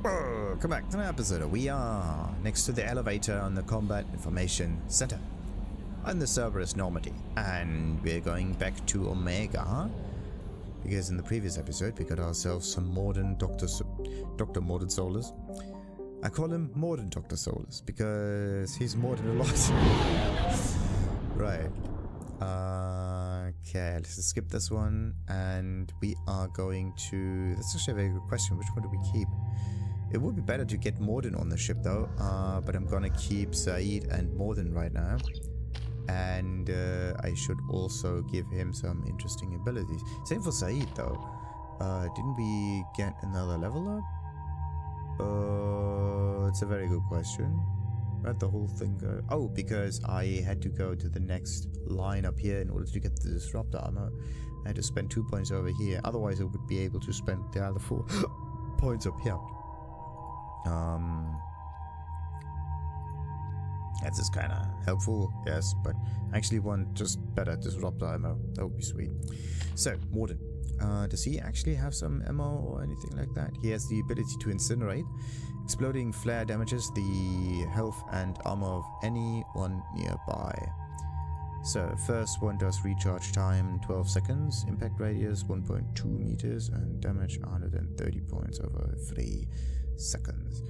Welcome back to the episode. We are next to the elevator on the Combat Information Center on the Cerberus Normandy, and we're going back to Omega because in the previous episode we got ourselves some modern Dr. Mordred Solus. I call him Modern Dr. Solus because he's modern a lot. Right. Okay, let's just skip this one, and we are going to... That's actually a very good question. Which one do we keep? It would be better to get Morden on the ship though, but I'm gonna keep Said and Morden right now. And I should also give him some interesting abilities. Same for Said though. Didn't we get another level up? It's a very good question. Where'd the whole thing go? Oh, because I had to go to the next line up here in order to get the disruptor armor. I had to spend 2 points over here. Otherwise I would be able to spend the other 4 points up here. That's just kind of helpful, yes, but I actually want just better disruptor ammo. That would be sweet. So, Morden. Does he actually have some ammo or anything like that? He has the ability to incinerate. Exploding flare damages the health and armor of anyone nearby. So, first one does recharge time 12 seconds, impact radius 1.2 meters, and damage 130 points over 3 seconds.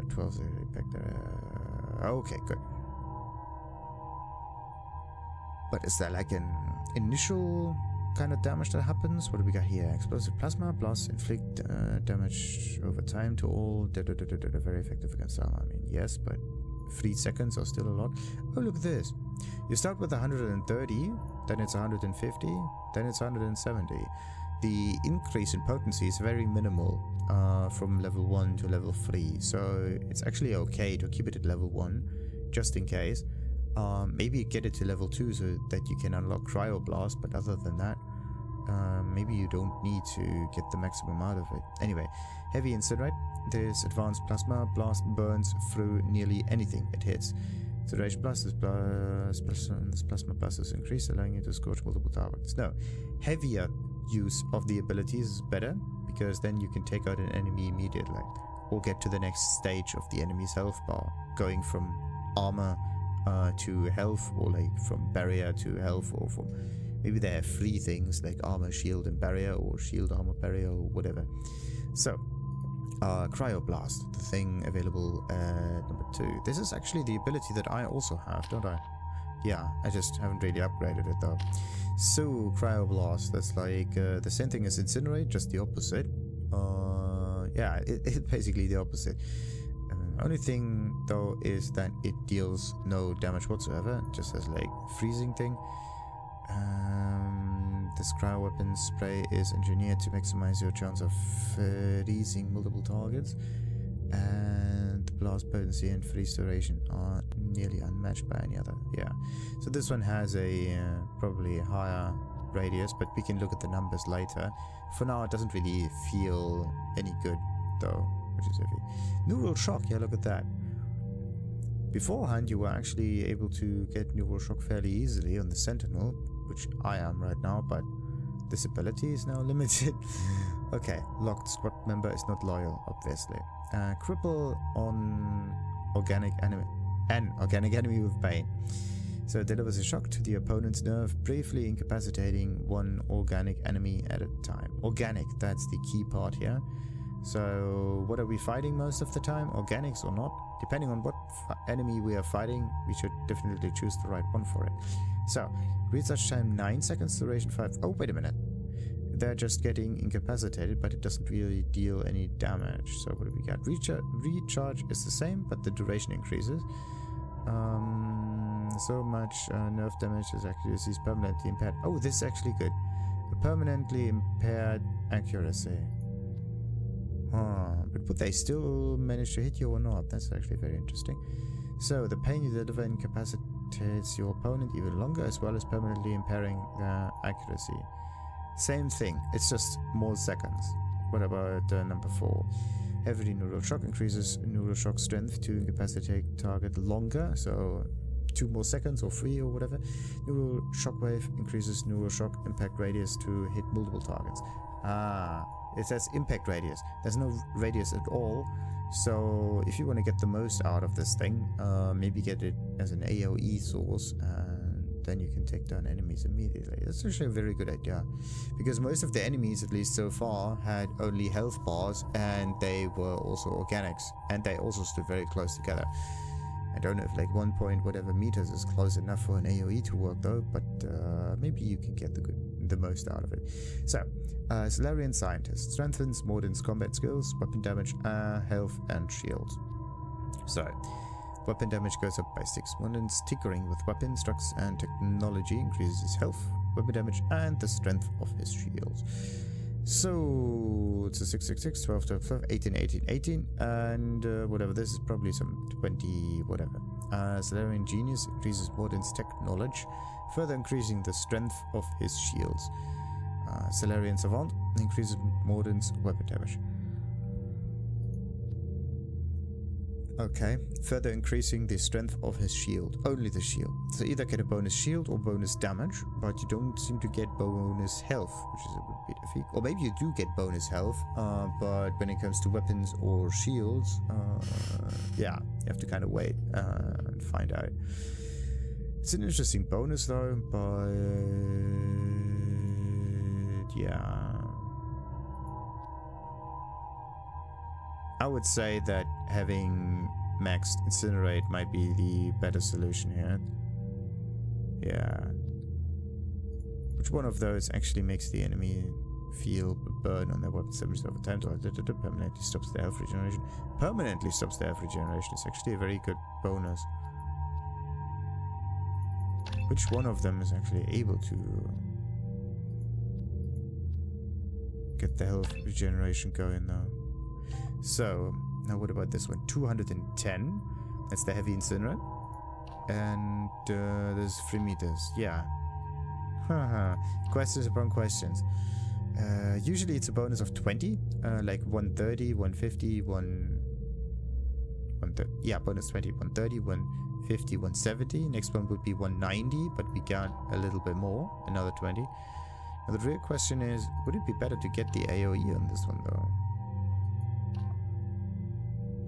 12 impact. Okay, good. But is there like an initial kind of damage that happens? What do we got here? Explosive plasma plus inflict damage over time to all. Very effective against armor. I mean, yes, but 3 seconds are still a lot. Oh, look at this. You start with 130, then it's 150, then it's 170. The increase in potency is very minimal from level 1 to level 3, so it's actually okay to keep it at level 1 just in case. Maybe get it to level 2 so that you can unlock Cryoblast, but other than that, maybe you don't need to get the maximum out of it. Anyway, heavy incinerate. This advanced plasma blast burns through nearly anything it hits. Duration plus this plasma blast is increased, allowing you to scorch multiple targets. No, heavier use of the abilities is better, because then you can take out an enemy immediately or get to the next stage of the enemy's health bar, going from armor to health, or like from barrier to health, or from maybe they have 3 things like armor, shield and barrier, or shield, armor, barrier, or whatever. So Cryoblast, the thing available at number 2. This is actually the ability that I also have, don't I? Yeah, I just haven't really upgraded it though. So, Cryoblast, that's like the same thing as Incinerate, just the opposite. Yeah, it's basically the opposite. Only thing though is that it deals no damage whatsoever, just as like freezing thing. This cryo weapon spray is engineered to maximize your chance of freezing multiple targets, and the blast potency and freeze duration are nearly unmatched by any other. Yeah, so this one has a probably a higher radius, but we can look at the numbers later. For now it doesn't really feel any good though, which is iffy. Neural shock, yeah, look at that. Beforehand you were actually able to get neural shock fairly easily on the Sentinel, which I am right now, but this ability is now limited. Okay, locked squad member is not loyal, obviously. Cripple on organic enemy, an organic enemy with pain. So it delivers a shock to the opponent's nerve, briefly incapacitating one organic enemy at a time. Organic, that's the key part here. So what are we fighting most of the time? Organics or not? Depending on what enemy we are fighting, we should definitely choose the right one for it. So, recharge time 9 seconds, duration 5. Oh, wait a minute. They're just getting incapacitated, but it doesn't really deal any damage. So what do we got? Recharge is the same, but the duration increases. So much nerve damage is accuracy is permanently impaired. Oh, this is actually good. A permanently impaired accuracy. But would they still manage to hit you or not? That's actually very interesting. So, the pain you deliver incapacitates your opponent even longer, as well as permanently impairing their accuracy. Same thing, it's just more seconds. What about number 4? Heavy neural shock increases neural shock strength to incapacitate target longer, so 2 more seconds or 3 or whatever. Neural shockwave increases neural shock impact radius to hit multiple targets. Ah, It says impact radius. There's no radius at all. So if you want to get the most out of this thing, maybe get it as an AoE source, and then you can take down enemies immediately. That's actually a very good idea, because most of the enemies, at least so far, had only health bars, and they were also organics, and they also stood very close together. I don't know if like 1 point whatever meters is close enough for an AoE to work though, but maybe you can get the most out of it. So, Solarian Scientist strengthens Morden's combat skills, weapon damage, health, and shields. So, weapon damage goes up by 6. Morden's tinkering with weapons, drugs, and technology increases his health, weapon damage, and the strength of his shields. So, it's a 6, 6, 6, 12, 12, 12, 18, 18, 18, and whatever, this is probably some 20, whatever. Solarian Genius increases Morden's tech knowledge, further increasing the strength of his shields. Solarian Savant increases Morden's weapon damage. Okay, further increasing the strength of his shield. Only the shield. So either get a bonus shield or bonus damage, but you don't seem to get bonus health, which is a bit defeat. Or maybe you do get bonus health, but when it comes to weapons or shields, yeah, you have to kind of wait and find out. It's an interesting bonus though, but yeah. I would say that having maxed Incinerate might be the better solution here. Yeah. Which one of those actually makes the enemy feel burn on their weapon damage over time? Permanently stops their health regeneration. Permanently stops their health regeneration is actually a very good bonus. Which one of them is actually able to get the health regeneration going though? So, now what about this one? 210. That's the heavy incinerate. And there's 3 meters. Yeah. Haha. Questions upon questions. Usually it's a bonus of 20. Like 130, 150, 130. Yeah, bonus 20. 130, 150, 170. Next one would be 190, but we got a little bit more. Another 20. Now the real question is, would it be better to get the AoE on this one though?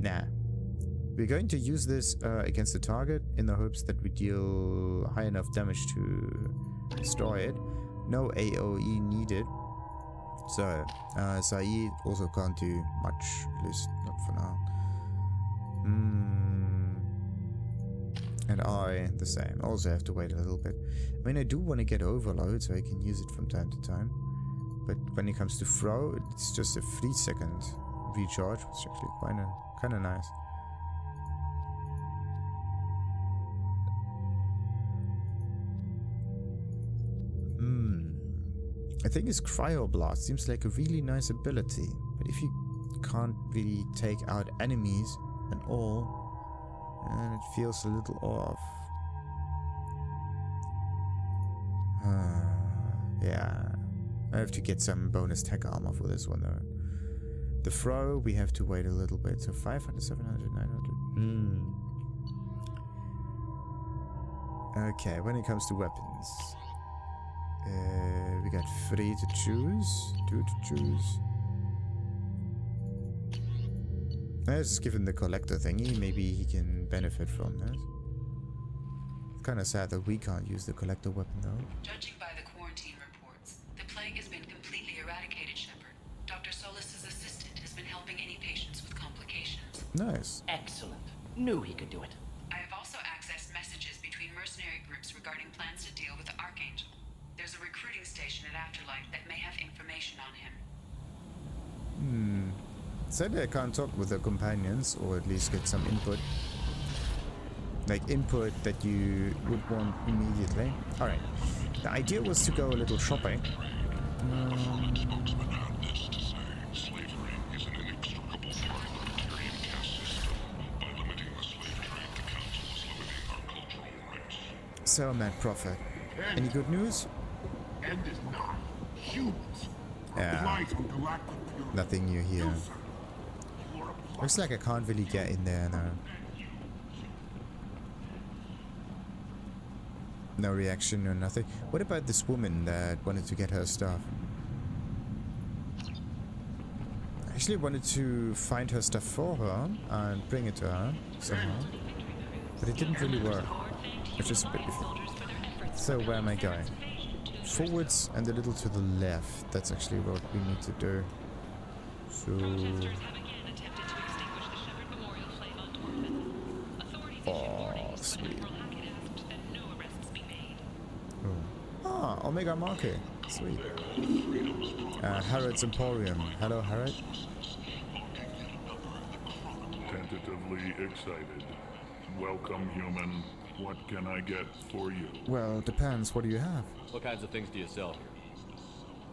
Nah. We're going to use this against the target in the hopes that we deal high enough damage to destroy it. No AoE needed. So, Saeed also can't do much, at least not for now. And I, the same. Also have to wait a little bit. I mean, I do want to get Overload so I can use it from time to time. But when it comes to throw, it's just a 3-second recharge, which is actually kind of nice. I think his Cryoblast seems like a really nice ability, but if you can't really take out enemies and all, and it feels a little off. Yeah, I have to get some bonus tech armor for this one though. The throw, we have to wait a little bit. So 500, 700, 900. Okay, when it comes to weapons, we got 3 to choose, 2 to choose. Let's just give him the collector thingy. Maybe he can benefit from that. Kind of sad that we can't use the collector weapon though. Judging by the quarantine reports, the plague has been completely eradicated, Shepard. Dr. Solis's assistant has been helping any patients with complications. Nice. Excellent. Knew he could do it. I have also accessed messages between mercenary groups regarding plans to deal with the Archangel. There's a recruiting station at Afterlife that may have information on him. Sadly I can't talk with the companions, or at least get some input. Like input that you would want immediately. Alright. The idea was to go a little shopping. So, Mad Prophet. Any good news? End is not humans. Yeah. Light on galactic purity. Nothing new here. You're a Looks like I can't really get in there now. No reaction or nothing. What about this woman that wanted to get her stuff? Actually wanted to find her stuff for her and bring it to her somehow. But it didn't really work. Which is a bit iffy. So where am I going? Forwards and a little to the left. That's actually what we need to do. So... Oh, sweet. Oh. Ah, Omega Market. Sweet. Harrot's Emporium. Hello, Harrot. Tentatively excited. Welcome, human. What can I get for you? Well, depends. What do you have? What kinds of things do you sell?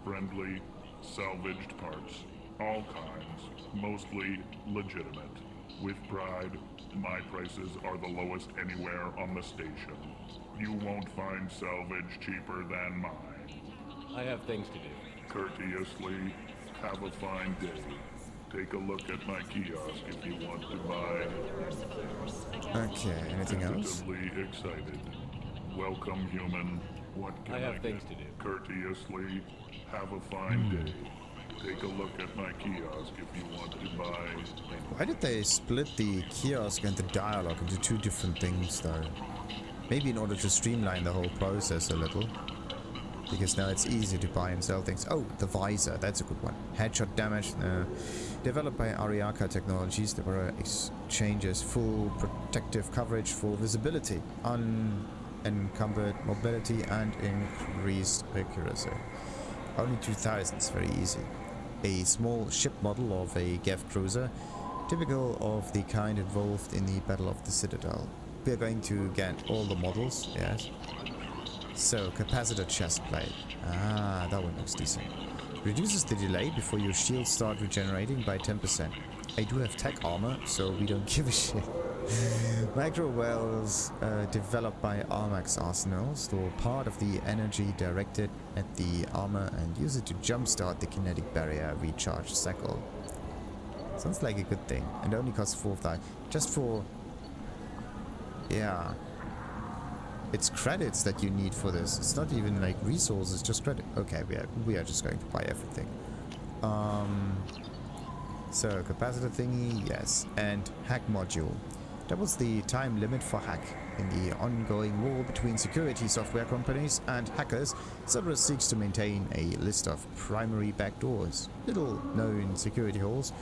Friendly, salvaged parts. All kinds. Mostly legitimate. With pride, my prices are the lowest anywhere on the station. You won't find salvage cheaper than mine. I have things to do. Courteously, have a fine day. Take a look at my kiosk if you want to buy. Okay, anything else? Tentatively excited. Welcome, human. What can I have get? things to do. Courteously, have a fine day. Take a look at my kiosk if you want to buy. Why did they split the kiosk and the dialogue into two different things though? Maybe in order to streamline the whole process a little. Because now it's easy to buy and sell things. Oh, the visor, that's a good one. Headshot damage, developed by Ariaka Technologies. The were exchanges full protective coverage for visibility, unencumbered mobility, and increased accuracy. Only 2000 is very easy. A small ship model of a Geth cruiser, typical of the kind involved in the Battle of the Citadel. We are going to get all the models, yes. So, capacitor chest plate. Ah, that one looks decent. Reduces the delay before your shields start regenerating by 10%. I do have tech armor, so we don't give a shit. Micro wells developed by Armax Arsenal store part of the energy directed at the armor and use it to jumpstart the kinetic barrier recharge cycle. Sounds like a good thing, and only costs 4 of that. Just for... yeah. It's credits that you need for this. It's not even like resources, just credit. Okay, we are just going to buy everything. So, capacitor thingy, yes. And hack module. Doubles the time limit for hack. In the ongoing war between security software companies and hackers, Cerberus seeks to maintain a list of primary backdoors, little known security holes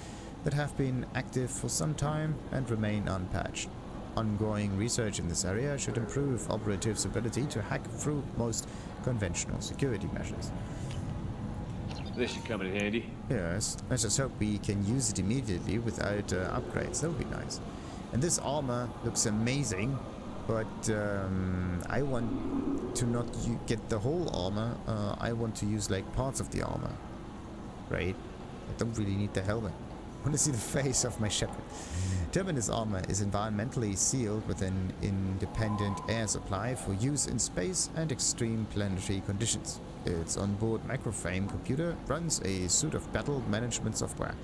that have been active for some time and remain unpatched. Ongoing research in this area should improve operatives' ability to hack through most conventional security measures. This should come in handy. Yes, I just hope we can use it immediately without upgrades. That would be nice. And this armor looks amazing, but I want to not get the whole armor. I want to use like parts of the armor, right? I don't really need the helmet. I want to see the face of my shepherd. Terminus armor is environmentally sealed with an independent air supply for use in space and extreme planetary conditions. Its onboard microframe computer runs a suite of battle management software.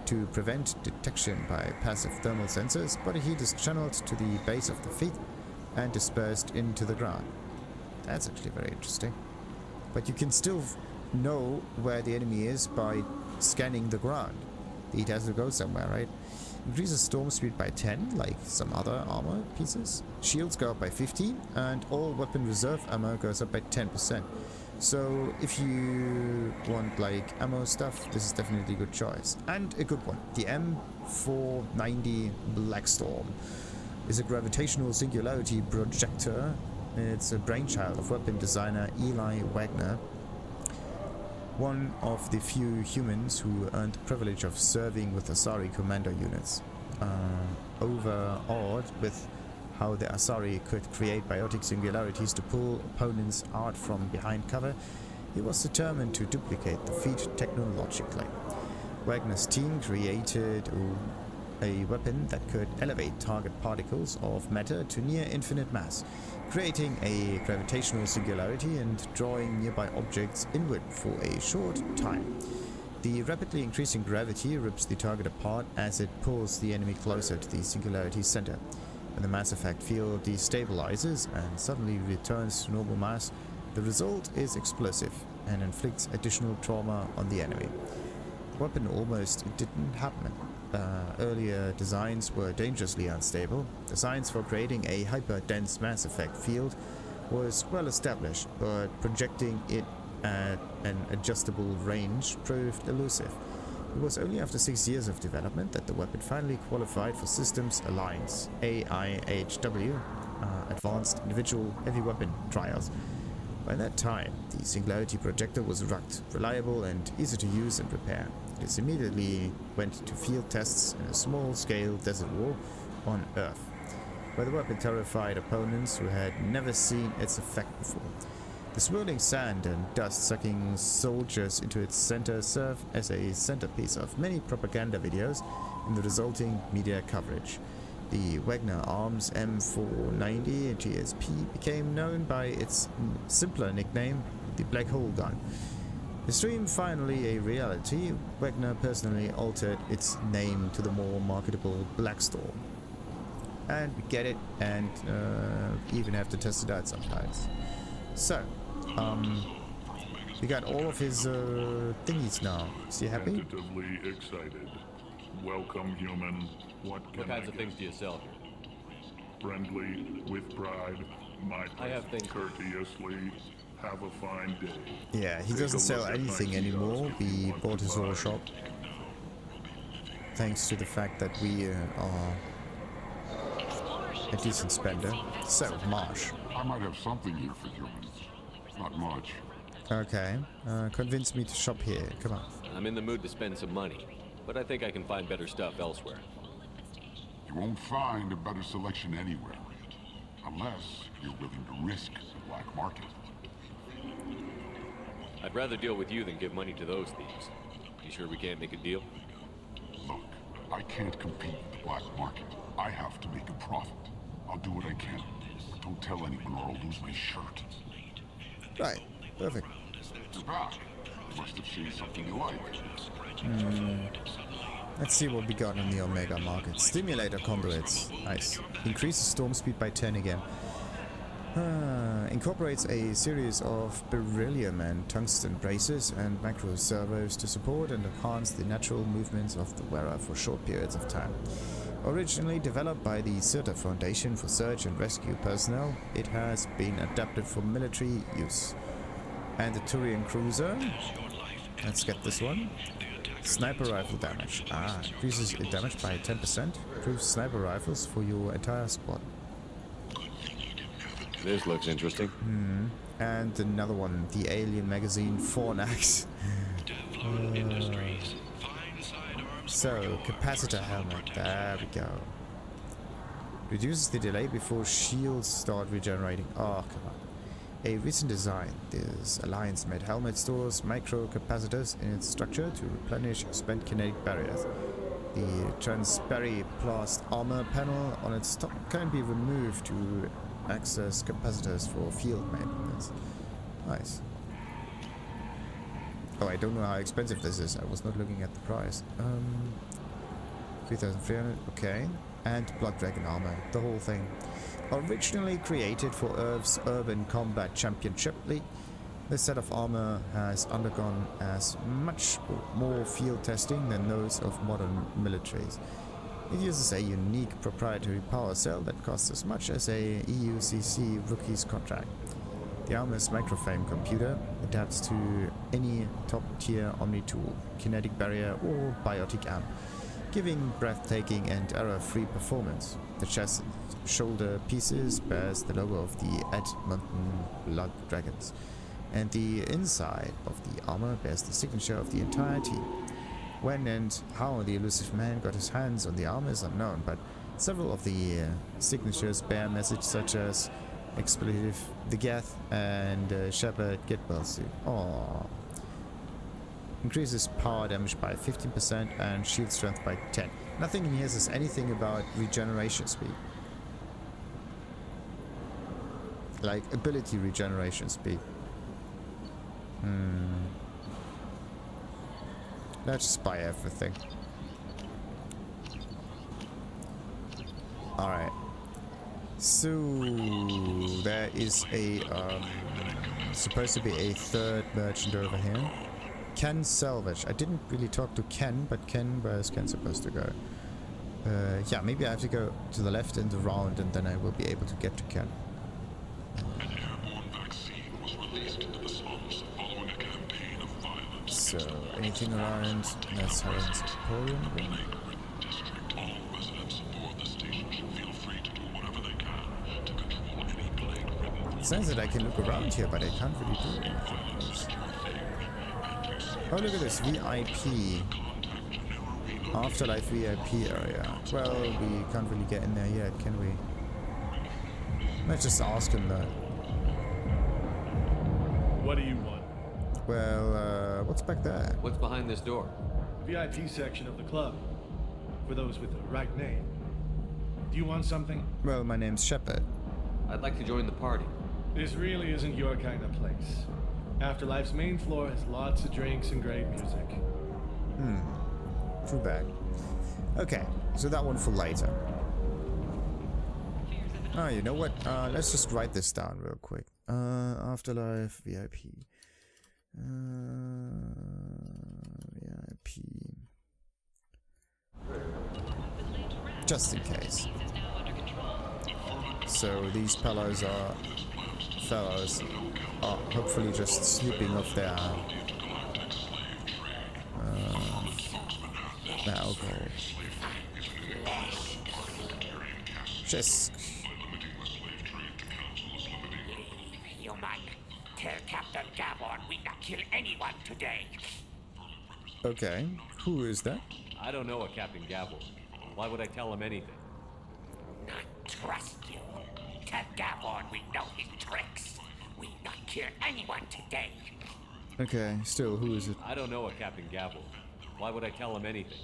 To prevent detection by passive thermal sensors, body heat is channeled to the base of the feet and dispersed into the ground. That's actually very interesting. But you can still know where the enemy is by scanning the ground. It has to go somewhere, right? Increases storm speed by 10, like some other armor pieces. Shields go up by 15, and all weapon reserve ammo goes up by 10%. So if you want like ammo stuff, this is definitely a good choice. And a good one. The M490 Blackstorm is a gravitational singularity projector. It's a brainchild of weapon designer Eli Wagner, one of the few humans who earned the privilege of serving with Asari commando units. Overawed with how the Asari could create biotic singularities to pull opponents out from behind cover, he was determined to duplicate the feat technologically. Wagner's team created a weapon that could elevate target particles of matter to near infinite mass, creating a gravitational singularity and drawing nearby objects inward for a short time. The rapidly increasing gravity rips the target apart as it pulls the enemy closer to the singularity's center. When the mass effect field destabilizes and suddenly returns to normal mass, the result is explosive and inflicts additional trauma on the enemy. weapon almost didn't happen. Earlier designs were dangerously unstable. The science for creating a hyper-dense mass effect field was well established, but projecting it at an adjustable range proved elusive. It was only after 6 years of development that the weapon finally qualified for Systems Alliance (AIHW) Advanced Individual Heavy Weapon trials. By that time, the Singularity Projector was rugged, reliable, and easy to use and repair. It immediately went to field tests in a small-scale desert war on Earth, where the weapon terrified opponents who had never seen its effect before. The swirling sand and dust sucking soldiers into its center served as a centerpiece of many propaganda videos and the resulting media coverage. The Wagner Arms M490 GSP became known by its simpler nickname, the Black Hole Gun. The stream finally a reality, Wagner personally altered its name to the more marketable Blackstorm. And we get it, and even have to test it out sometimes. So, we got all of his thingies now. Is he happy? Tentatively excited. Welcome, human. What kinds of things do you sell here? Friendly, with pride, my I have things. courteously. Have a fine day. Yeah, he doesn't sell anything anymore. We bought his whole shop. Thanks to the fact that we are a decent spender. So, Marsh. I might have something here for humans. Not much. Okay, convince me to shop here. Come on. I'm in the mood to spend some money, but I think I can find better stuff elsewhere. You won't find a better selection anywhere. Unless you're willing to risk the black market. I'd rather deal with you than give money to those thieves. You sure we can't make a deal? Look, I can't compete with the black market. I have to make a profit. I'll do what I can. But don't tell anyone or I'll lose my shirt. Right, perfect. You're back. You must have seen something you like. Let's see what we got in the Omega market. Stimulator conduits. Nice. Increases storm speed by 10 again. Incorporates a series of beryllium and tungsten braces and macro servos to support and enhance the natural movements of the wearer for short periods of time. Originally developed by the Citadel Foundation for search and rescue personnel, it has been adapted for military use. And the Turian cruiser. Let's get this one. Sniper rifle damage. Increases damage by 10%. Improves sniper rifles for your entire squad. This looks interesting. And another one, the Alien Magazine Fornax. So, capacitor helmet, there we go. Reduces the delay before shields start regenerating. Oh, come on. A recent design, this Alliance-made helmet stores micro-capacitors in its structure to replenish spent kinetic barriers. The transparent armor panel on its top can be removed to access capacitors for field maintenance. Nice. Oh, I don't know how expensive this is. I was not looking at the price. 3,300. Okay. And Blood Dragon armor. The whole thing. Originally created for Earth's Urban Combat Championship League, this set of armor has undergone as much more field testing than those of modern militaries. It uses a unique proprietary power cell that costs as much as a EUCC rookie's contract. The armor's microframe computer adapts to any top-tier Omni tool, kinetic barrier or biotic amp, giving breathtaking and error-free performance. The chest shoulder pieces bears the logo of the Edmonton Blood Dragons, and the inside of the armor bears the signature of the entire team. When and how the elusive man got his hands on the armor is unknown, but several of the signatures bear messages such as expletive, the Geth, and Shepherd get well soon. Aww. Increases power damage by 15% and shield strength by 10. Nothing in here says anything about regeneration speed. Like ability regeneration speed. Let's just buy everything. Alright. So there is a supposed to be a third merchant over here. Kenn salvage. I didn't really talk to Kenn, but where is Kenn supposed to go? Yeah, maybe I have to go to the left and around, and then I will be able to get to Kenn. An airborne vaccine was released into the slums following a campaign of violence. So, anything around? That's Harrot's Emporium. District. All residents aboard the station should feel free to do whatever they can to control any plague-ridden. It says that I can look around here, but I can't really do anything else. Oh, look at this VIP. Afterlife VIP area. Well, we can't really get in there yet, can we? Let's just ask him that. What do you want? Well, what's back there? What's behind this door? VIP section of the club. For those with the right name. Do you want something? Well, my name's Shepard. I'd like to join the party. This really isn't your kind of place. Afterlife's main floor has lots of drinks and great music. Too bad. Okay, so that one for later. Oh, you know what? Let's just write this down real quick. Afterlife VIP. VIP. Just in case. So these fellows are hopefully just sleeping off their alcohol. Shisk. Human, tell Captain Gavon we not kill anyone today. Okay, who is that? I don't know a Captain Gavel. Why would I tell him anything? Not trust you. Tell Gavon we know his tricks. We not kill anyone today. Okay, still, who is it? I don't know a Captain Gavel. Why would I tell him anything?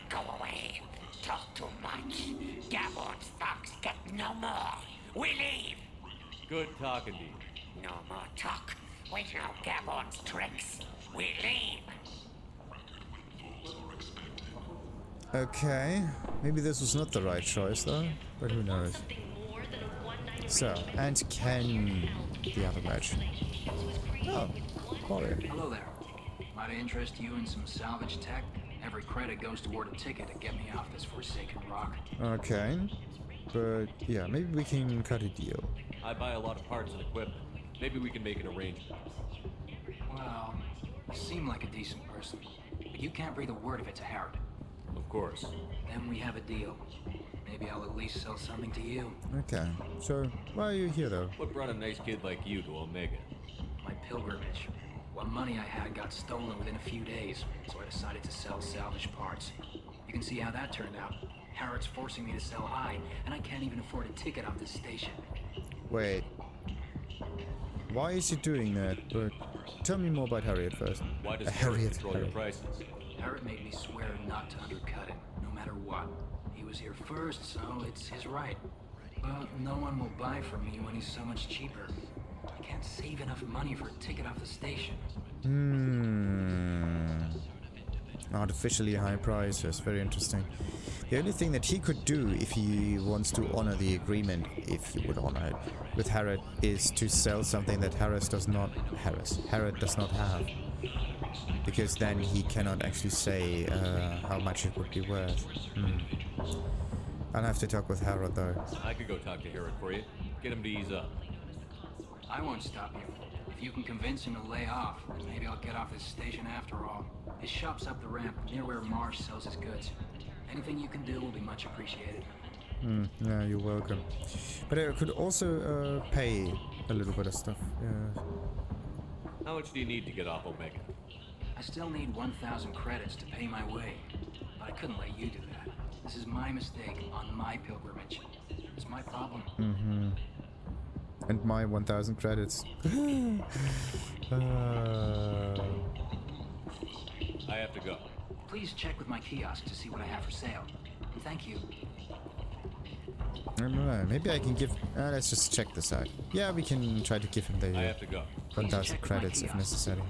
Go away. Talk too much. Gavon's thugs get no more. We leave. Good talking to you. No more talk. We know Gavon's tricks. We leave. Okay, maybe this was not the right choice though, but who knows. So, and Kenn the Avalanche. Oh, Quarian. Hello there. Might I interest you in some salvage tech? Every credit goes toward a ticket to get me off this forsaken rock. Okay, but yeah, maybe we can cut a deal. I buy a lot of parts and equipment. Maybe we can make an arrangement. Well, you seem like a decent person, but you can't breathe a word if it's a Harrot. Of course. Then we have a deal. Maybe I'll at least sell something to you. Okay, so why are you here though? What brought a nice kid like you to Omega? My pilgrimage. What money I had got stolen within a few days, so I decided to sell salvage parts. You can see how that turned out. Harrot's forcing me to sell high, and I can't even afford a ticket off this station. Wait. Why is he doing that? But tell me more about Harrot first. Why does Harrot control your prices? Harrot made me swear not to undercut it, no matter what. He was here first, so it's his right. But no one will buy from me when he's so much cheaper. I can't save enough money for a ticket off the station. Artificially high prices, very interesting. The only thing that he could do if he wants to honor the agreement, if he would honor it, with Harrot is to sell something that Harrot does not have. Because then he cannot actually say how much it would be worth. I'll have to talk with Harrot though. I could go talk to Harrot for you. Get him to ease up. I won't stop you. If you can convince him to lay off, maybe I'll get off this station after all. His shop's up the ramp, near where Marsh sells his goods. Anything you can do will be much appreciated. Yeah, you're welcome. But I could also pay a little bit of stuff. Yeah. How much do you need to get off Omega? I still need 1,000 credits to pay my way. But I couldn't let you do that. This is my mistake on my pilgrimage. It's my problem. And my 1,000 credits. I have to go. Please check with my kiosk to see what I have for sale. Thank you. I don't know, maybe I can give... let's just check this out. Yeah, we can try to give him the I have to go. 1,000 credits if necessary.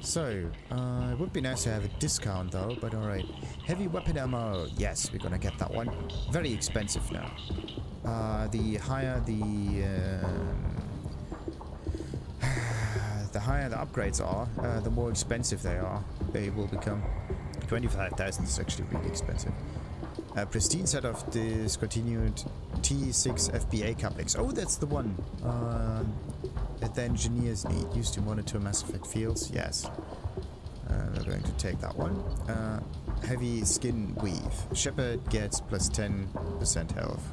So, it would be nice to have a discount though, but alright. Heavy weapon ammo. Yes, we're gonna get that one. Very expensive now. The higher the higher the upgrades are, the more expensive they are. They will become. 25,000 is actually really expensive. Pristine set of discontinued T6 FBA Couplings. Oh, that's the one that the engineers need. Used to monitor Mass Effect fields. Yes. We're going to take that one. Heavy skin weave. Shepard gets plus 10% health.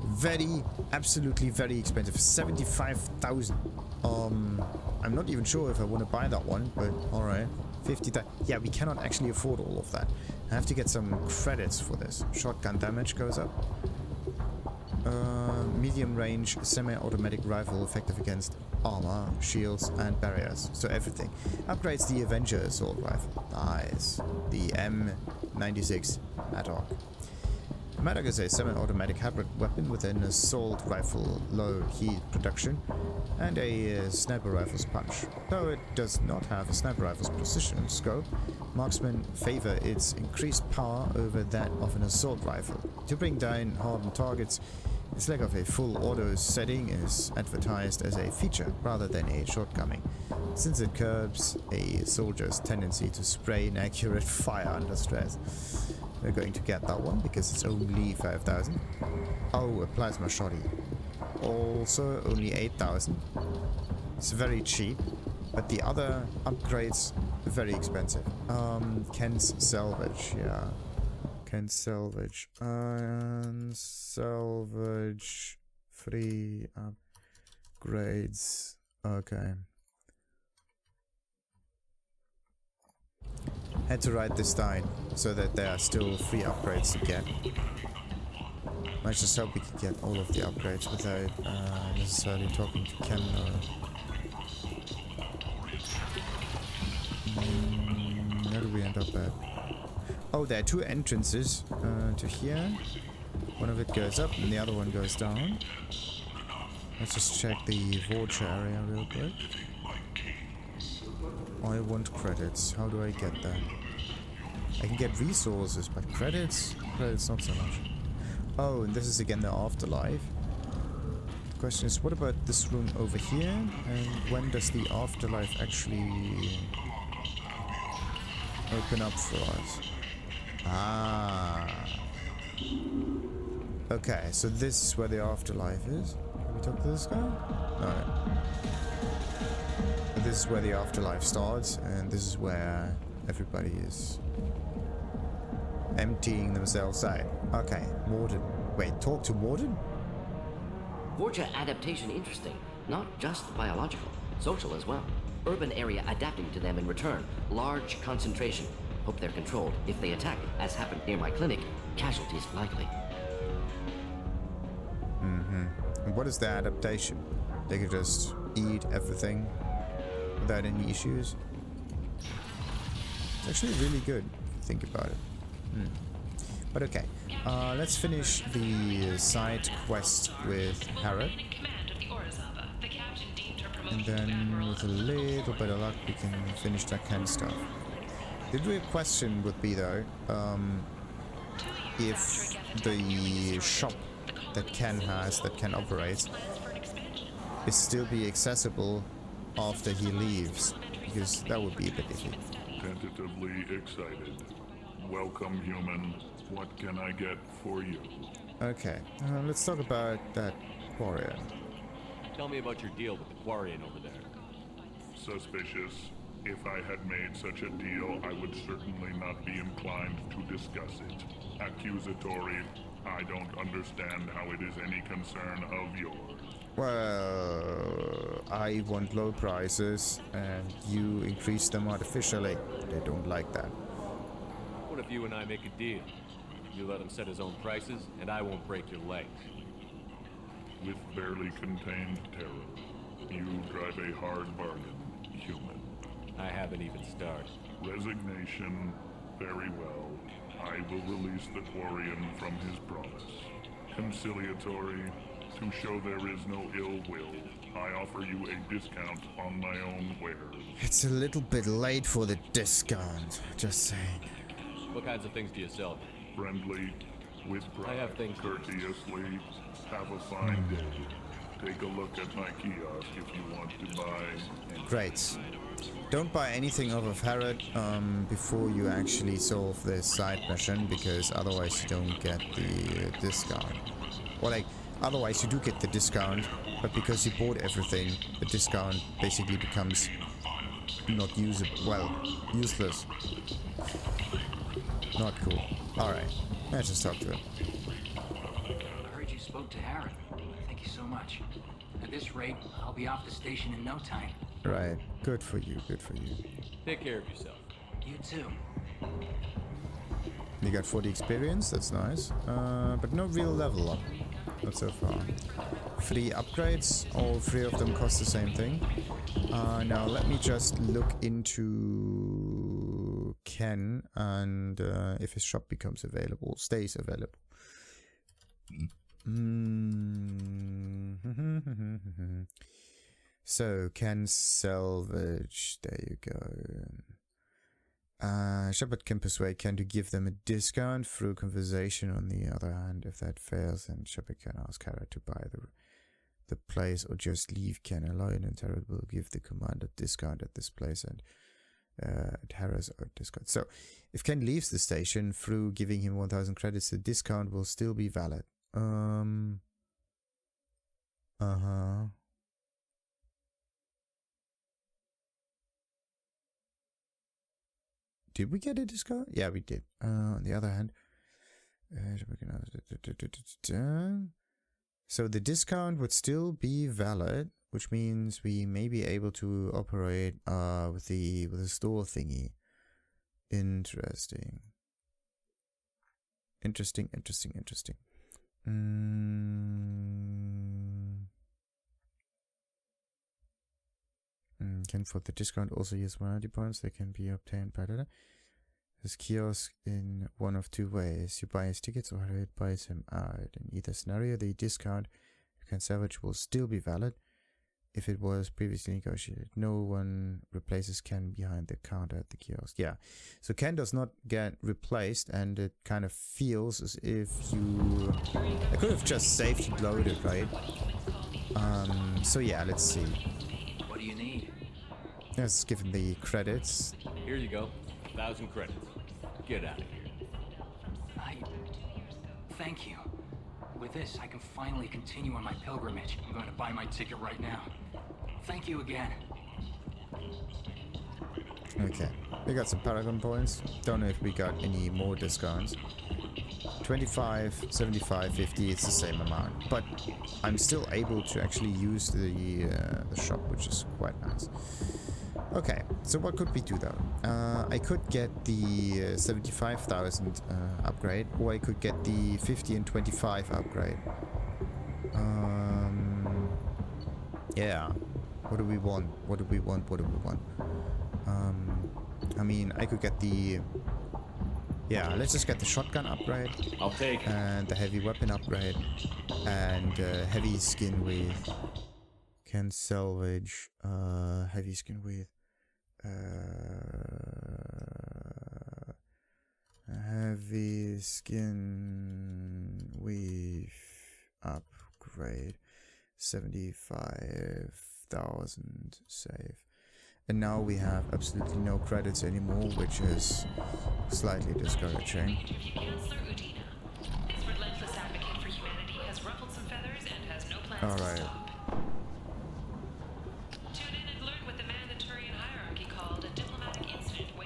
Very, absolutely very expensive. 75,000. I'm not even sure if I want to buy that one, but alright. 50. Yeah, we cannot actually afford all of that. I have to get some credits for this. Shotgun damage goes up. Medium range semi-automatic rifle effective against armor, shields, and barriers. So everything. Upgrades the Avenger assault rifle. Nice. The M96 Maddock. Maddock is a semi-automatic hybrid weapon with an assault rifle low heat production and a sniper rifle's punch. Though it does not have a sniper rifle's precision scope, marksmen favor its increased power over that of an assault rifle. To bring down hardened targets, its lack of a full auto setting is advertised as a feature rather than a shortcoming, since it curbs a soldier's tendency to spray inaccurate fire under stress. We're going to get that one because it's only 5,000. Oh, a plasma shoddy. Also only 8,000. It's very cheap, but the other upgrades are very expensive. Kenn's salvage, yeah. Kenn's salvage. Salvage. Free upgrades. Okay. Had to write this down so that there are still free upgrades to get. I just hope we can get all of the upgrades without necessarily talking to Kenn. Where do we end up at? Oh, there are two entrances to here. One of it goes up and the other one goes down. Let's just check the voucher area real quick. I want credits. How do I get that? I can get resources, but credits? Credits not so much. Oh, and this is again the afterlife. The question is, what about this room over here? And when does the afterlife actually open up for us? Ah. Okay, so this is where the afterlife is. Can we talk to this guy? No. This is where the afterlife starts, and this is where everybody is emptying themselves out. Okay, Morden. Wait, talk to Morden? Vorcha adaptation interesting. Not just biological, social as well. Urban area adapting to them in return. Large concentration. Hope they're controlled. If they attack, as happened near my clinic, casualties likely. Mm-hmm. And what is the adaptation? They could just eat everything without any issues. It's actually really good if you think about it. But okay, let's finish the side quest with Harrot. And then with a little bit of luck we can finish that kind of stuff. The real question would be though, if the shop that Kenn has, that Kenn operates, is still be accessible after he leaves, because that would be a bit iffy. Tentatively excited. Welcome, human. What can I get for you? Okay, let's talk about that Quarian. Tell me about your deal with the Quarian over there. Suspicious. If I had made such a deal, I would certainly not be inclined to discuss it. Accusatory. I don't understand how it is any concern of yours. Well, I want low prices, and you increase them artificially. They don't like that. What if you and I make a deal? You let him set his own prices, and I won't break your legs. With barely contained terror, you drive a hard bargain, human. I haven't even started. Resignation. Very well. I will release the Quarian from his promise. Conciliatory. To show there is no ill will, I offer you a discount on my own wares. It's a little bit late for the discount, just saying. What kinds of things do you sell? Friendly, with pride, I have things. courteously, have a fine day. Take a look at my kiosk if you want to buy anything. Great. Don't buy anything off of Harrot before you actually solve this side mission, because otherwise you don't get the discount. Or like, otherwise you do get the discount, but because you bought everything, the discount basically becomes not usable. Well, useless. Not cool. Alright, let's just talk to him. I heard you spoke to Harrot. Thank you so much. At this rate, I'll be off the station in no time. Right, good for you, good for you. Take care of yourself. You too. You got 40 experience, that's nice. But no real level up. Not so far. 3 upgrades, all 3 of them cost the same thing. Now let me just look into Kenn and if his shop becomes available, stays available. So, Kenn salvage, there you go. Shepard can persuade Kenn to give them a discount through conversation. On the other hand, if that fails, then Shepard can ask Harrot to buy the place or just leave Kenn alone, and Harrot will give the commander discount at this place and at Harrot's own discount. So, if Kenn leaves the station through giving him 1000 credits, the discount will still be valid. Did we get a discount? Yeah, we did. On the other hand, so the discount would still be valid, which means we may be able to operate with the store thingy. Interesting. Can for the discount also use morality points. They can be obtained by this kiosk in one of 2 ways. You buy his tickets or it buys him out. In either scenario, the discount you can salvage will still be valid if it was previously negotiated. No one replaces Kenn behind the counter at the kiosk. Yeah, so Kenn does not get replaced, and it kind of feels as if you... I could have just saved and loaded, right? So yeah, let's see. What do you need? Let's give him the credits. Here you go. 1000 credits. Get out of here. Thank you. With this, I can finally continue on my pilgrimage. I'm going to buy my ticket right now. Thank you again. Okay, we got some Paragon points. Don't know if we got any more discounts. 25, 75, 50, it's the same amount. But I'm still able to actually use the shop, which is quite nice. Okay, so what could we do though? I could get the 75,000 upgrade, or I could get the 50 and 25 upgrade. Yeah. What do we want? I mean, I could get the... Yeah, let's just get the shotgun upgrade. I'll take it. And the heavy weapon upgrade. And heavy skin with... Can salvage heavy skin with... heavy skin with upgrade 75,000 save. And now we have absolutely no credits anymore, which is slightly discouraging. Alright.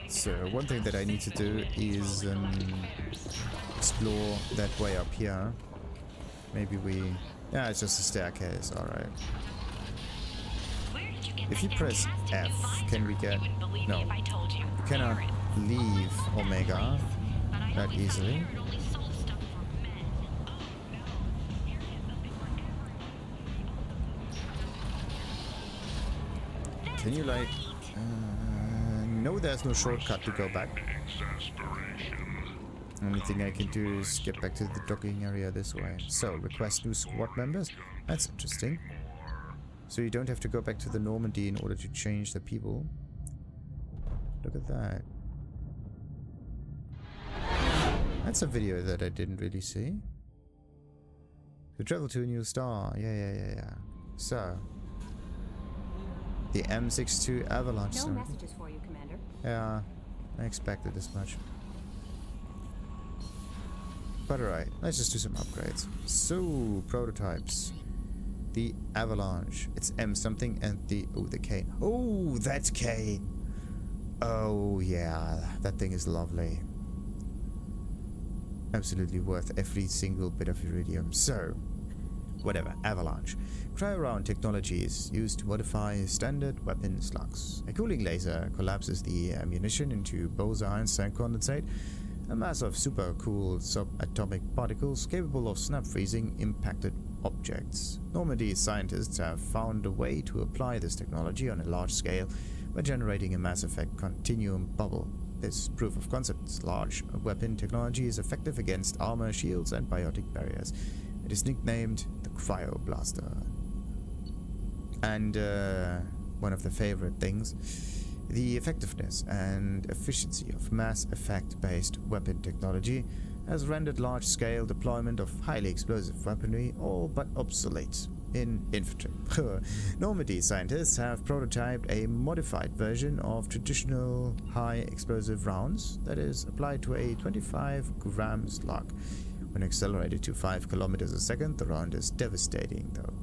So one thing that I need to do is explore that way up here. Maybe we... Yeah, it's just a staircase, alright. If you press F, can we get... No. You cannot leave Omega that easily. Can you like... no, there's no shortcut to go back. Only thing I can do is get back to the docking area this way. So, request new squad members. That's interesting. So you don't have to go back to the Normandy in order to change the people. Look at that. That's a video that I didn't really see. To travel to a new star. Yeah. So, the M62 Avalanche. No messages for you, Commander. Yeah, I expected this much. But alright, let's just do some upgrades. So, prototypes. The Avalanche. It's M something and the Kane. Oh, that's Kane. Oh yeah, that thing is lovely. Absolutely worth every single bit of iridium. So, whatever, Avalanche. Cryo-round technology is used to modify standard weapon slugs. A cooling laser collapses the ammunition into Bose-Einstein condensate, a mass of super-cooled subatomic particles capable of snap-freezing impacted objects. Normandy scientists have found a way to apply this technology on a large scale by generating a Mass Effect continuum bubble. This proof of concept large weapon technology is effective against armor, shields, and biotic barriers. It is nicknamed the Cryo Blaster. And one of the favorite things, the effectiveness and efficiency of Mass Effect-based weapon technology has rendered large-scale deployment of highly explosive weaponry all but obsolete in infantry. Normandy scientists have prototyped a modified version of traditional high-explosive rounds that is applied to a 25-gram slug. When accelerated to 5 kilometers a second, the round is devastating, though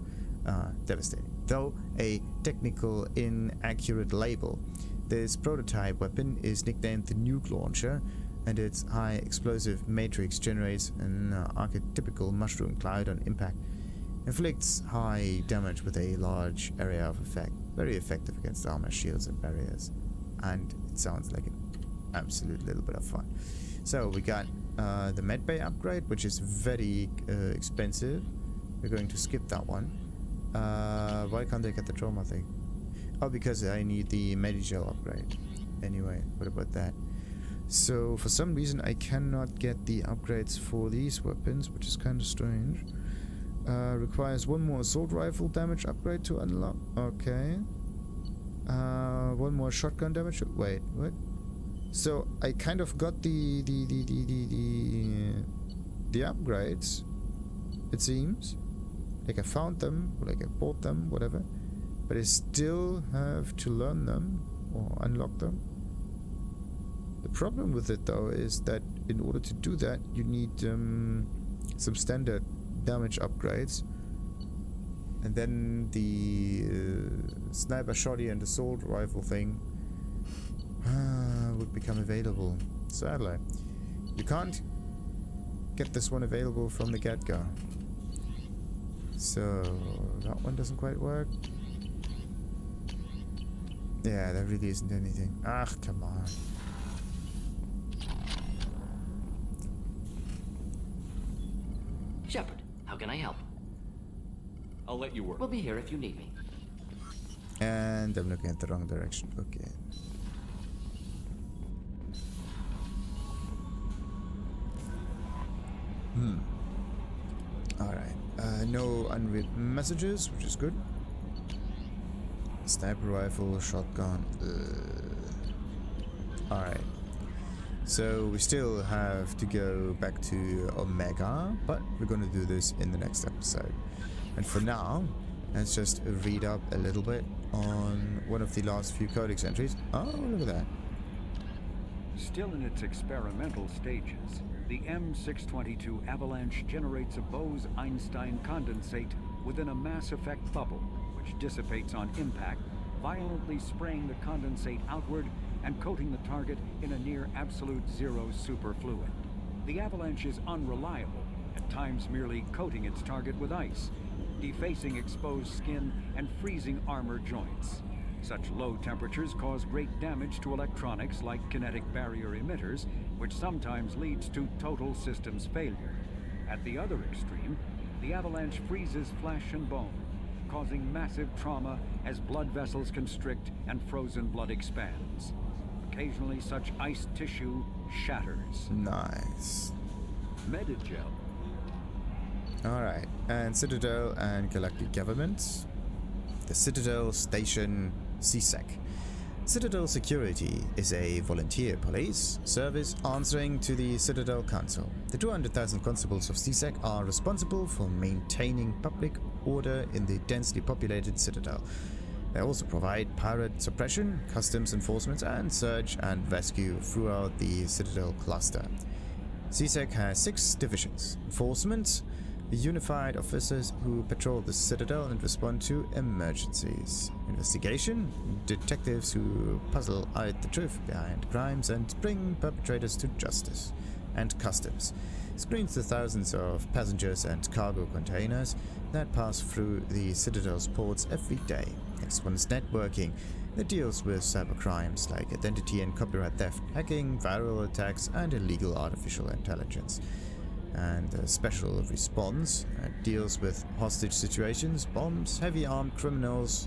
a technical inaccurate label. This prototype weapon is nicknamed the Nuke Launcher, and its high explosive matrix generates an archetypical mushroom cloud on impact. Inflicts high damage with a large area of effect. Very effective against armor, shields, and barriers. And it sounds like an absolute little bit of fun. So we got the medbay upgrade, which is very expensive. We're going to skip that one. Why can't I get the trauma thing? Oh, because I need the Medigel upgrade. Anyway, what about that? So for some reason I cannot get the upgrades for these weapons, which is kind of strange. Requires one more assault rifle damage upgrade to unlock. Okay. One more shotgun damage. Wait, what? So I kind of got the upgrades. It seems like I found them, like I bought them, whatever. But I still have to learn them or unlock them. The problem with it though is that in order to do that, you need some standard damage upgrades, and then the sniper shotty and assault rifle thing would become available. Sadly, you can't get this one available from the get-go, so that one doesn't quite work. Yeah, there really isn't anything. Ah, come on. Shepard, how can I help? I'll let you work. We'll be here if you need me. And I'm looking at the wrong direction. Okay. Alright. No unread messages, which is good. Sniper rifle, shotgun. Alright. So we still have to go back to Omega, but we're gonna do this in the next episode. And for now, let's just read up a little bit on one of the last few codex entries. Oh, look at that. Still in its experimental stages, the M622 Avalanche generates a Bose-Einstein condensate within a Mass Effect bubble, which dissipates on impact, violently spraying the condensate outward and coating the target in a near absolute zero superfluid. The Avalanche is unreliable, at times merely coating its target with ice, defacing exposed skin and freezing armor joints. Such low temperatures cause great damage to electronics like kinetic barrier emitters, which sometimes leads to total systems failure. At the other extreme, the Avalanche freezes flesh and bone, causing massive trauma as blood vessels constrict and frozen blood expands. Occasionally, such ice tissue shatters. Nice. Medigel. Alright, and Citadel and Galactic Governments. The Citadel Station CSEC. Citadel Security is a volunteer police service answering to the Citadel Council. The 200,000 constables of CSEC are responsible for maintaining public order in the densely populated Citadel. They also provide pirate suppression, customs enforcement, and search and rescue throughout the Citadel cluster. CSEC has 6 divisions: enforcement, unified officers who patrol the Citadel and respond to emergencies; investigation, detectives who puzzle out the truth behind crimes and bring perpetrators to justice; and customs, screens the thousands of passengers and cargo containers that pass through the Citadel's ports every day. Next one is networking, that deals with cybercrimes like identity and copyright theft, hacking, viral attacks, and illegal artificial intelligence. And special response deals with hostage situations, bombs, heavy armed criminals.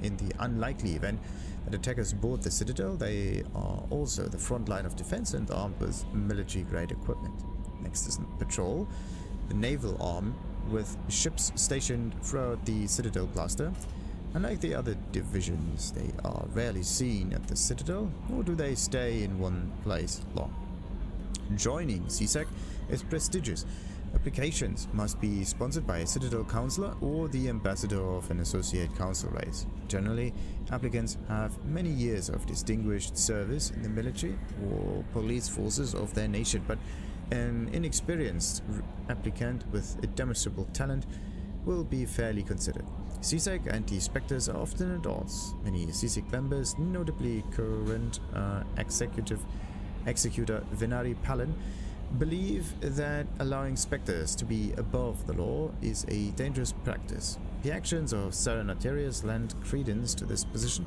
In the unlikely event that attackers board the Citadel, they are also the front line of defense and armed with military-grade equipment. Next is patrol, the naval arm with ships stationed throughout the Citadel cluster. Unlike the other divisions, they are rarely seen at the Citadel, nor do they stay in one place long. Joining CSEC is prestigious. Applications must be sponsored by a Citadel Councillor or the ambassador of an associate council race. Generally, applicants have many years of distinguished service in the military or police forces of their nation, but an inexperienced applicant with a demonstrable talent will be fairly considered. CSEC and the Spectres are often at odds. Many CSEC members, notably current Executor Venari Palin, believe that allowing Spectres to be above the law is a dangerous practice. The actions of Serenatarius lend credence to this position.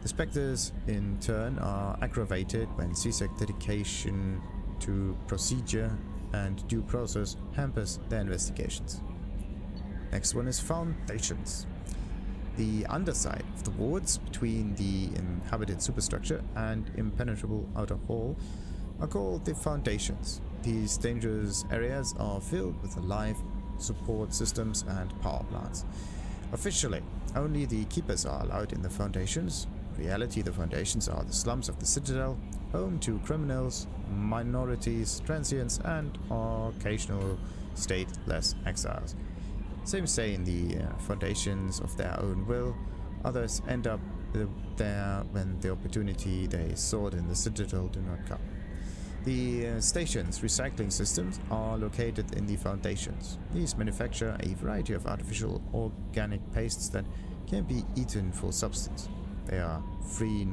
The Spectres, in turn, are aggravated when CSEC dedication to procedure and due process hampers their investigations. Next one is Foundations. The underside of the wards between the inhabited superstructure and impenetrable outer hall are called the Foundations. These dangerous areas are filled with life support systems and power plants. Officially, only the Keepers are allowed in the Foundations. In reality, the Foundations are the slums of the Citadel, home to criminals, minorities, transients, and occasional stateless exiles. Some stay in the Foundations of their own will, others end up there when the opportunity they sought in the Citadel do not come. The station's recycling systems are located in the Foundations. These manufacture a variety of artificial organic pastes that can be eaten for substance. They are free and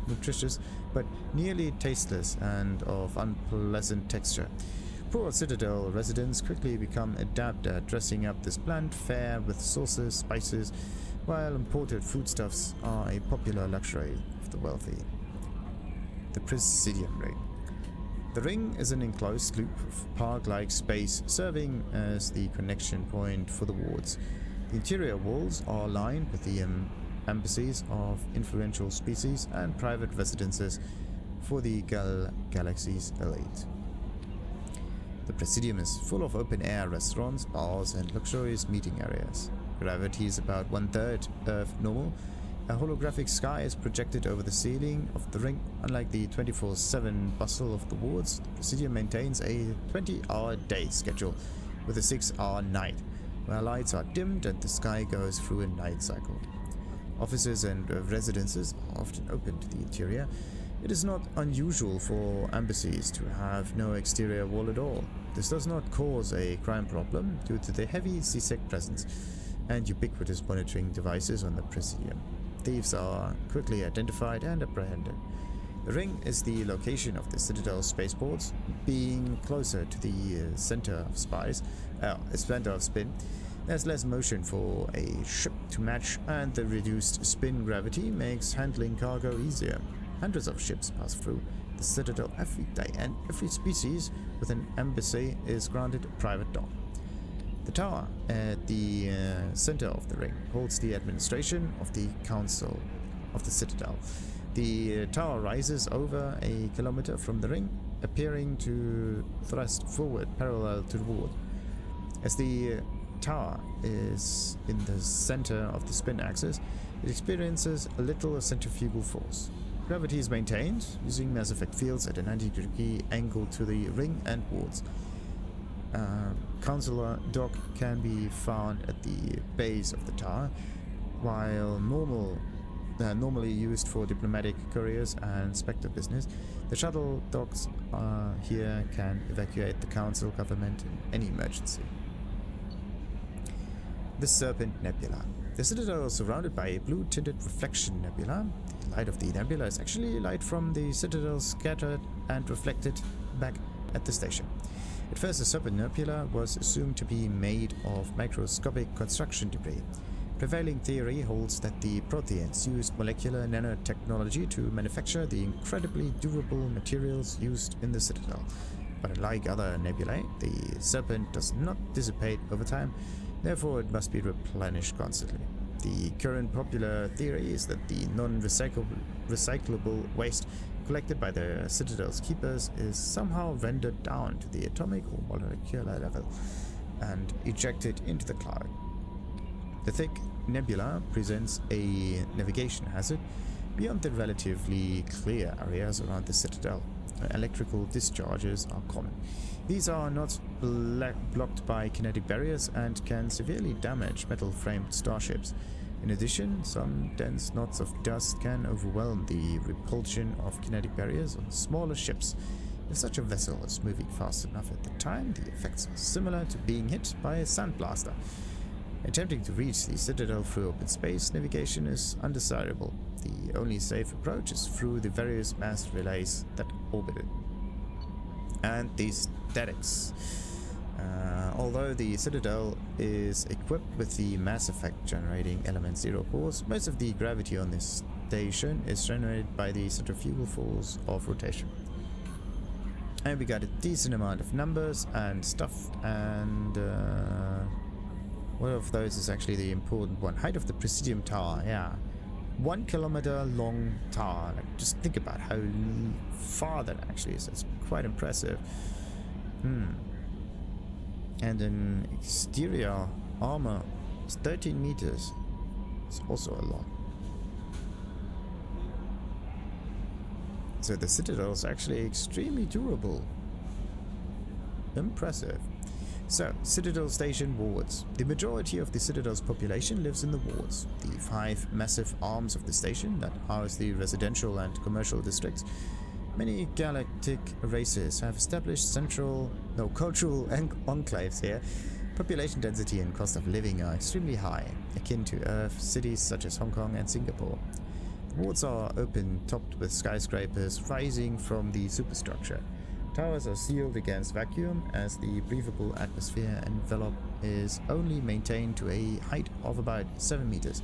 nutritious, but nearly tasteless and of unpleasant texture. Poor Citadel residents quickly become adept at dressing up this bland fare with sauces, spices, while imported foodstuffs are a popular luxury of the wealthy. The Presidium Ring. The ring is an enclosed loop of park-like space serving as the connection point for the wards. The interior walls are lined with the embassies of influential species and private residences for the galaxy's elite. The Presidium is full of open-air restaurants, bars, and luxurious meeting areas. Gravity is about 1/3 Earth normal. A holographic sky is projected over the ceiling of the ring. Unlike the 24/7 bustle of the wards, the Presidium maintains a 20-hour day schedule with a 6-hour night, where lights are dimmed and the sky goes through a night cycle. Offices and residences are often open to the interior. It is not unusual for embassies to have no exterior wall at all. This does not cause a crime problem due to the heavy CSEC presence and ubiquitous monitoring devices on the Presidium. Thieves are quickly identified and apprehended. The ring is the location of the Citadel spaceports. Being closer to the center of spin, there's less motion for a ship to match, and the reduced spin gravity makes handling cargo easier. Hundreds of ships pass through the Citadel every day, and every species with an embassy is granted a private dock. The tower at the center of the ring holds the administration of the Council of the Citadel. The tower rises over a kilometer from the ring, appearing to thrust forward parallel to the wall. As the tower is in the center of the spin axis, It experiences a little centrifugal force. Gravity is maintained using mass effect fields at a 90-degree angle to the ring and wards. Counselor dock can be found at the base of the tower, while normally used for diplomatic couriers and Spectre business. The shuttle docks here can evacuate the Council government in any emergency. The Serpent Nebula. The Citadel is surrounded by a blue-tinted reflection nebula. The light of the nebula is actually light from the Citadel scattered and reflected back at the station. At first, the Serpent Nebula was assumed to be made of microscopic construction debris. Prevailing theory holds that the Protheans used molecular nanotechnology to manufacture the incredibly durable materials used in the Citadel. But unlike other nebulae, the Serpent does not dissipate over time, therefore it must be replenished constantly. The current popular theory is that the non-recyclable waste collected by the Citadel's keepers is somehow rendered down to the atomic or molecular level and ejected into the cloud. The thick nebula presents a navigation hazard beyond the relatively clear areas around the Citadel. Electrical discharges are common. These are not blocked by kinetic barriers and can severely damage metal-framed starships. In addition, some dense knots of dust can overwhelm the repulsion of kinetic barriers on smaller ships. If such a vessel is moving fast enough at the time, the effects are similar to being hit by a sandblaster. Attempting to reach the Citadel through open space navigation is undesirable. The only safe approach is through the various mass relays that orbit it. And the statics. Although the Citadel is equipped with the Mass Effect generating element 0 cores, most of the gravity on this station is generated by the centrifugal force of rotation. And we got a decent amount of numbers and stuff, and one of those is actually the important one. Height of the Presidium Tower, yeah. 1 kilometer long tower. Like, just think about how far that actually is. It's quite impressive. And an exterior armor is 13 meters. It's also a lot. So the Citadel is actually extremely durable. Impressive. So, Citadel Station wards. The majority of the Citadel's population lives in the wards. The 5 massive arms of the station that house the residential and commercial districts. Many galactic races have established cultural enclaves here. Population density and cost of living are extremely high, akin to Earth cities such as Hong Kong and Singapore. The wards are open, topped with skyscrapers rising from the superstructure. Towers are sealed against vacuum, as the breathable atmosphere envelope is only maintained to a height of about 7 meters.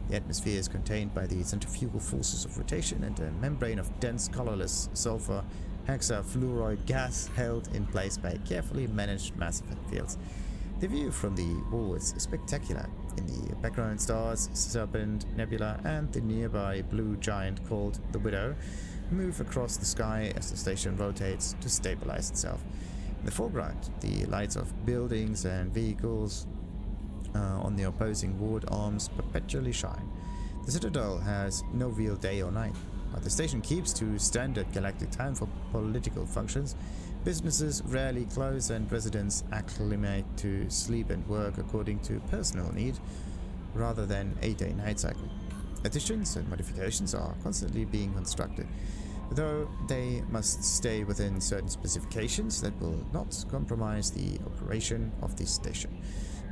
The atmosphere is contained by the centrifugal forces of rotation and a membrane of dense, colorless sulfur hexafluoride gas held in place by carefully managed mass effect fields. The view from the wards is spectacular. In the background, stars, Serpent Nebula, and the nearby blue giant called the Widow move across the sky as the station rotates to stabilize itself. In the foreground, the lights of buildings and vehicles on the opposing ward arms perpetually shine. The Citadel has no real day or night, but the station keeps to standard galactic time for political functions. Businesses rarely close and residents acclimate to sleep and work according to personal need rather than a day-night cycle. Additions and modifications are constantly being constructed, though they must stay within certain specifications that will not compromise the operation of the station.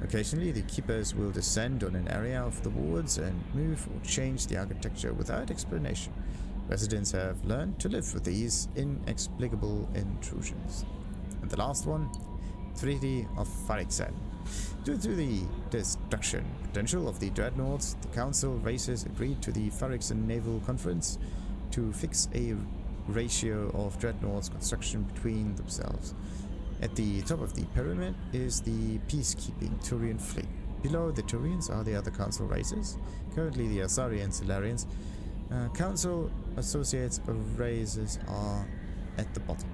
Occasionally, the keepers will descend on an area of the wards and move or change the architecture without explanation. Residents have learned to live with these inexplicable intrusions. And the last one, Treaty of Farixen. Due to the destruction potential of the dreadnoughts, the Council races agreed to the Farixen Naval Conference to fix a ratio of dreadnoughts construction between themselves. At the top of the pyramid is the peacekeeping Turian fleet. Below the Turians are the other Council races, currently the Asari and Solarians. Council associates races are at the bottom.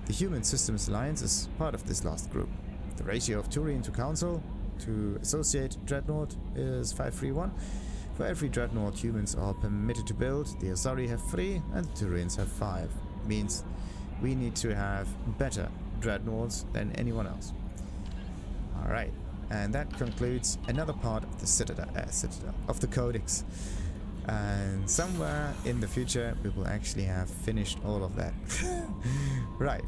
The Human Systems Alliance is part of this last group. The ratio of Turian to Council to Associate Dreadnought is 5:3:1. For every dreadnought humans are permitted to build, the Asari have 3 and the Turians have 5. Means we need to have better dreadnoughts than anyone else. Alright, and that concludes another part of the Citadel of the Codex. And somewhere in the future we will actually have finished all of that. Right.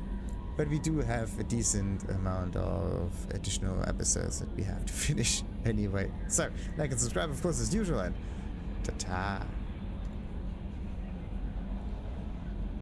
But we do have a decent amount of additional episodes that we have to finish anyway. So, like and subscribe, of course, as usual, and ta-ta!